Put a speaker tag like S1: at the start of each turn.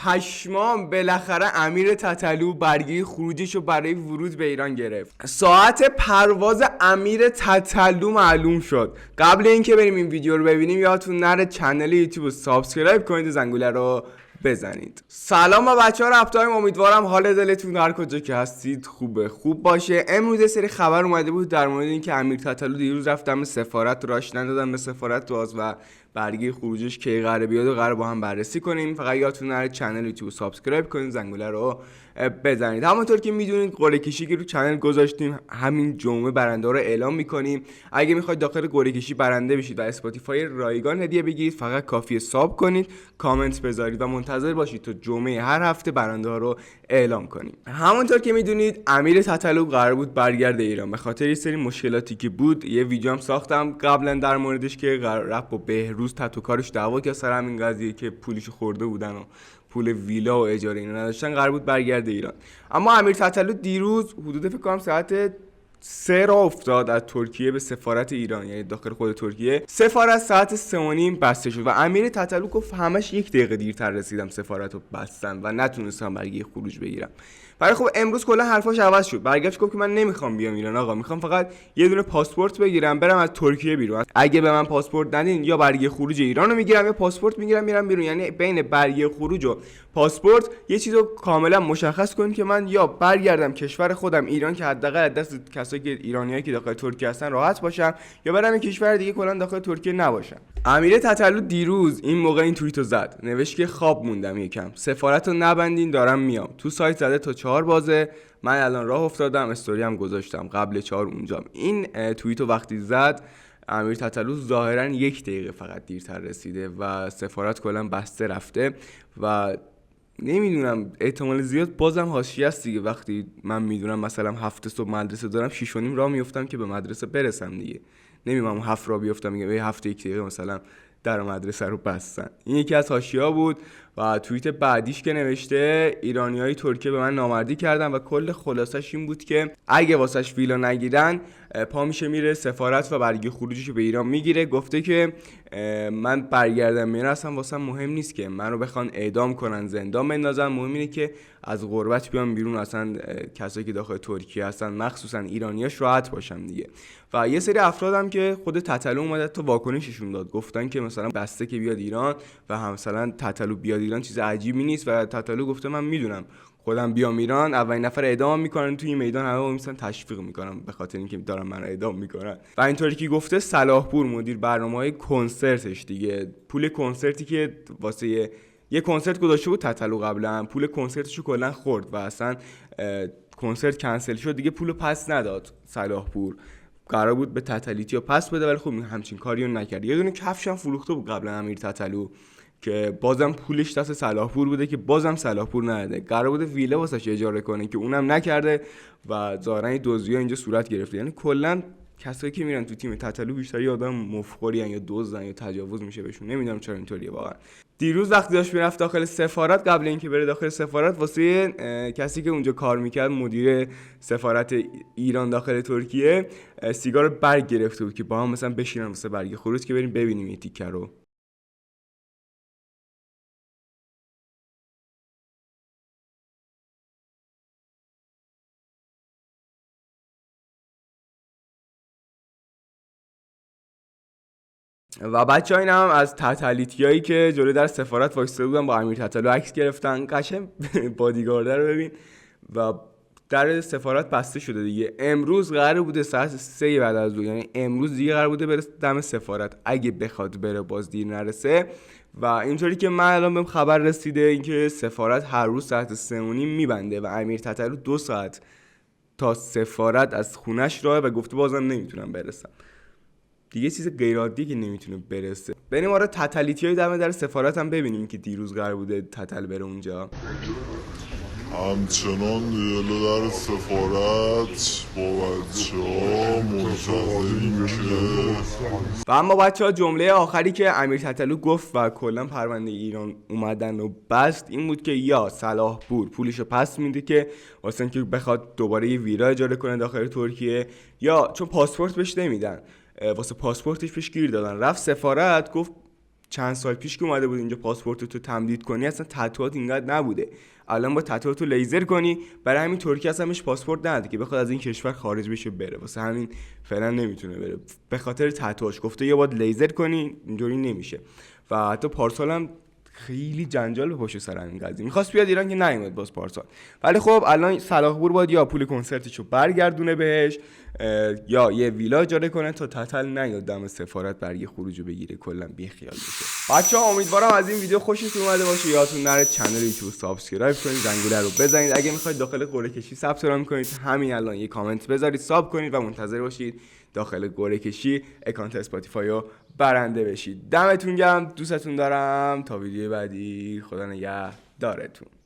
S1: پشمام، بالاخره امیر تتلو برگه خروجش رو برای ورود به ایران گرفت. ساعت پرواز امیر تتلو معلوم شد. قبل اینکه بریم این ویدیو رو ببینیم یادتون نره چنل یوتیوب رو سابسکرایب کنید و زنگوله رو بزنید. سلام با بچه‌ها، رفتایم. امیدوارم حال دلتون هر کجا که هستید خوب باشه. امروز سری خبر اومده بود در مورد اینکه امیر تتلو دیروز رفت دم سفارت، راش ندادن به سفارت باز و برگه خروجش کی قراره بیاد و قراره با هم بررسی کنیم. فقط یادتون نره چنل یوتیوب سابسکرایب کنید، زنگوله رو بزنید. همونطور که میدونید قرعه کشی که رو چنل گذاشتیم همین جمعه برنده رو اعلام میکنیم. اگه میخواید داخل قرعه کشی برنده بشید و اسپاتیفای رایگان هدیه بگیرید، فقط کافیه ساب کنید، کامنت بذارید و منتظر باشید تا جمعه هر هفته برنده ها رو اعلام کنیم. همونطور که میدونید امیر تتلو قرار بود برگرده ایران. به خاطر یه سری مشکلاتی که بود یه ویدیو هم ساختم قبلا در موردش که قرار رفت با بهروز تتوکارش دعوا کرد سر همین قضیه که پولش خورده بودن و پول ویلا و اجاره اینا نداشتن. قرار بود برگرده ایران. اما امیر تتلو دیروز حدود فکر کنم ساعت 3 را افتاد از ترکیه به سفارت ایران، یعنی داخل خود ترکیه. سفارت ساعت 3:30 بسته شد و امیر تتلو گفت همش 1 دقیقه دیرتر رسیدم سفارت رو بستن و نتونستم برگه خروج بگیرم. ولی خب امروز کلا حرفاش عوض شد. برگشت گفت که من نمیخوام بیام ایران آقا، میخوام فقط یه دونه پاسپورت بگیرم برم از ترکیه بیرون. اگه به من پاسپورت ندین یا برگه خروج ایران رو میگیرم یا پاسپورت میگیرم میرم بیرون. یعنی بین برگه خروج و پاسپورت یه چیزو کاملا مشخص کن که من یا برگردم کشور خودم ایران که حداقل از دست کسایی که ایرانیایی که داخل ترکیه هستن راحت باشم، یا برم یه کشور دیگه کلا داخل ترکیه نباشم. امیر تتلو دیروز این موقع این توییتو زد، نوشت که خواب موندم یکم، سفارتو نبندین دارم میام. تو سایت زده تا 4 بازه، من الان راه افتادم، استوری هم گذاشتم قبل 4 اونجام. این توییتو وقتی زد امیر تتلو ظاهرا 1 دقیقه فقط دیرتر رسیده و سفارت کلا بسته رفته و نمیدونم، احتمال زیاد بازم حاشیه است دیگه. وقتی من میدونم مثلا 7 صبح مدرسه دارم 6:30 راه میافتم که به مدرسه برسم دیگه، نمیدونم 7 راه بیافتم میگم یه هفته 1 دقیقه مثلا در مدرسه رو بستن. این یکی از حاشیه‌ها بود. و توییت بعدیش که نوشته ایرانیای ترکیه به من نامردی کردن و کل خلاصش این بود که اگه واسش ویلا نگیرن پا میشه میره سفارت و برگه خروجش به ایران میگیره. گفته که من برگردم میرم اصلا واسم مهم نیست که منو بخوان اعدام کنن زندان بندازن، مهم اینه که از غربت بیام بیرون، اصلا کسایی که داخل ترکیه هستن مخصوصا ایرانیاش راحت باشم دیگه. و یه سری افرادم که خود تتلو اومده تا واکنششون داد، گفتن که مثلا بسته که بیاد ایران و هم مثلا تتلو بیاد ایران چیز عجیبی نیست و تتلو گفته من میدونم خودم بیام ایران اولین نفر اعدام میکنن توی میدان، همه با میسن تشویق میکنن به خاطر اینکه دارن منو اعدام میکنن. و اینطوری که گفته صلاحپور مدیر برنامه‌های کنسرتش دیگه، پول کنسرتی که واسه یه کنسرت گذاشته بود تتلو قبلا، پول کنسرتشو کلا خورد و اصلا کنسرت کنسل شد دیگه، پولو پس نداد. صلاحپور قرار بود به تتلیتیو پس بده ولی خب همچین کاریو نکرد. یه دونه کفش هم فروخته بود قبلا امیر تتلو که بازم پولش دست صلاحپور بوده که بازم صلاحپور نداده. قرار بوده ویلا واسش اجاره کنه که اونم نکرده و ظاهرا دزدی‌ها اینجا صورت گرفته. یعنی کلا کسایی که میرن تو تیم تتلو بیشتر یه آدم مفخوری ان یا دزدن یا تجاوز میشه بهشون، نمیدونم چرا اینطوریه واقعا. دیروز وقتی داشت میرفت داخل سفارت، قبل اینکه بره داخل سفارت واسه کسی که اونجا کار میکرد، مدیر سفارت ایران داخل ترکیه، سیگار برگ گرفته بود که با هم مثلا بشینن واسه برگ خروج که بریم ببینیم یه تیکه رو. و بچه‌ها این هم از تتلیتیایی که جلوی در سفارت وایساده بودن با امیر تتلو عکس گرفتن. قشنگ بادیگارد رو ببین. و در سفارت بسته شده دیگه. امروز قرار بوده ساعت 3 بعد از ظهر، یعنی امروز دیگه قرار بوده بره دم سفارت اگه بخواد بره، باز دیر نرسه. و اینطوری که من الان بهم خبر رسیده اینکه سفارت هر روز ساعت 3:30 میبنده و امیر تتلو 2 ساعت تا سفارت از خونش راهه و گفته بازم نمیتونم برسم دیگه. چیز غیر عادی که نمیتونه برسه. بریم آره تتلیتیای دم در سفارت هم ببینیم که دیروز قرار بوده تتل بره اونجا.
S2: همچنان جلو در سفارت با بچه‌ها منتظریم که
S1: و اما بچه‌ها جمله آخری که امیر تتلو گفت و کلا پرونده ایران اومدن و بست این بود که یا صلاحپور پولشو پس میده که واسه اینکه بخواد دوباره یه ویلا اجاره کنه داخل ترکیه، یا چون پاسپورت بهش نمیدن واسه پاسپورتش پیش گیر دادن. رفت سفارت گفت چند سال پیش که اومده بود اینجا پاسپورت تو تمدید کنی اصلا تتوات اینقدر نبوده. الان با تتوات رو لیزر کنی، برای همین ترکیه اصلا همش پاسپورت نداده که بخواد از این کشور خارج بشه بره، واسه همین فعلا نمیتونه بره به خاطر تتوهاش. گفته یا باید لیزر کنی، اینجوری نمیشه. و حتی پارسال هم خیلی جنجال به پشت سر این قضیه میخواست بیاد ایران که نیومد باز پارسال. ولی خب الان صلاح‌پور باید یا پول کنسرتشو برگردونه بهش یا یه ویلا اجاره کنه تا تتل نیاد دم سفارت برگه خروجو بگیره، کلا بی خیال بشه. بچه‌ها امیدوارم از این ویدیو خوشتون اومده باشه. یادتون نره کانال یوتیوب سابسکرایب کنید، زنگوله رو بزنید. اگه میخواید داخل قرعه کشی ثبت نام کنید همین الان یه کامنت بذارید، ساب کنید و منتظر باشید داخل قرعه کشی اکانت اسپاتیفای رو برنده بشید. دمتون گرم، دوستتون دارم. تا ویدیو بعدی، خدا نگهدارتون.